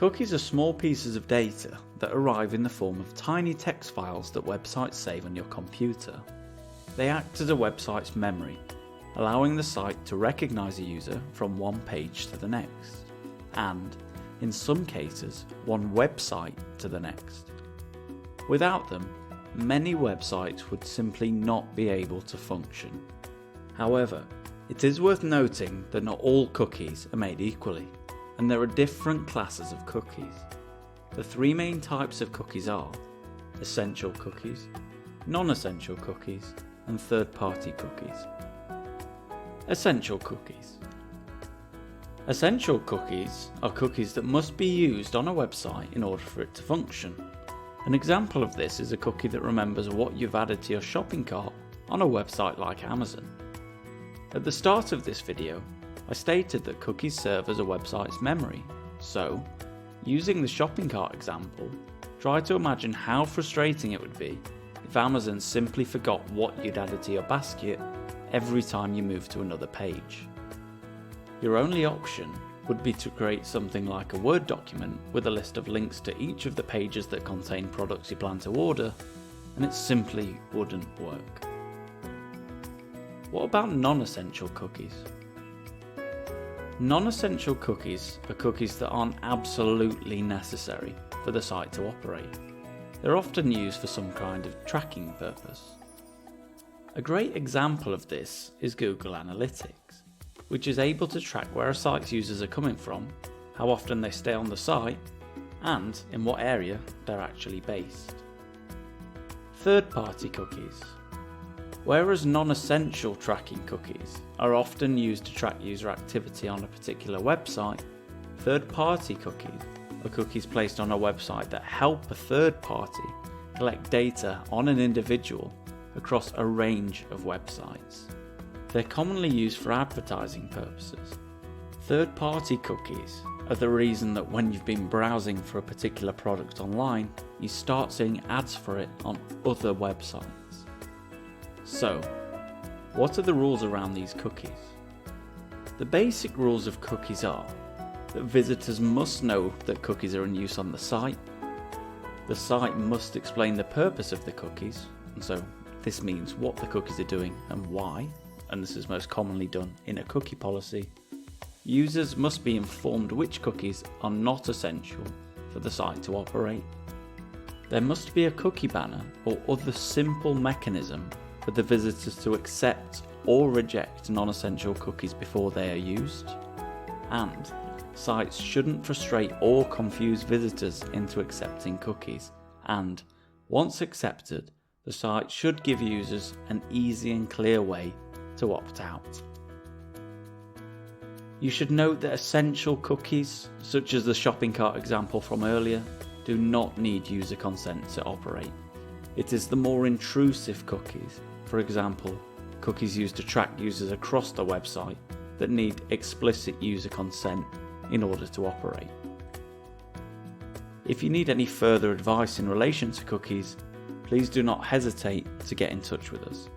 Cookies are small pieces of data that arrive in the form of tiny text files that websites save on your computer. They act as a website's memory, allowing the site to recognize a user from one page to the next, and, in some cases, one website to the next. Without them, many websites would simply not be able to function. However, it is worth noting that not all cookies are made equally, and there are different classes of cookies. The three main types of cookies are essential cookies, non-essential cookies, and third-party cookies. Essential cookies. Essential cookies are cookies that must be used on a website in order for it to function. An example of this is a cookie that remembers what you've added to your shopping cart on a website like Amazon. At the start of this video, I stated that cookies serve as a website's memory, so, using the shopping cart example, try to imagine how frustrating it would be if Amazon simply forgot what you'd added to your basket every time you move to another page. Your only option would be to create something like a Word document with a list of links to each of the pages that contain products you plan to order, and it simply wouldn't work. What about non-essential cookies? Non-essential cookies are cookies that aren't absolutely necessary for the site to operate. They're often used for some kind of tracking purpose. A great example of this is Google Analytics, which is able to track where a site's users are coming from, how often they stay on the site, and in what area they're actually based. Third-party cookies. Whereas non-essential tracking cookies are often used to track user activity on a particular website, third-party cookies are cookies placed on a website that help a third party collect data on an individual across a range of websites. They're commonly used for advertising purposes. Third-party cookies are the reason that when you've been browsing for a particular product online, you start seeing ads for it on other websites. So, what are the rules around these cookies? The basic rules of cookies are that visitors must know that cookies are in use on the site site must explain the purpose of the cookies, and so this means what the cookies are doing and why, and this is most commonly done in a cookie policy. Users must be informed which cookies are not essential for the site to operate. There must be a cookie banner or other simple mechanism for the visitors to accept or reject non-essential cookies before they are used, and sites shouldn't frustrate or confuse visitors into accepting cookies, and once accepted, the site should give users an easy and clear way to opt out. You should note that essential cookies, such as the shopping cart example from earlier, do not need user consent to operate. It is the more intrusive cookies, for example, cookies used to track users across the website, that need explicit user consent in order to operate. If you need any further advice in relation to cookies, please do not hesitate to get in touch with us.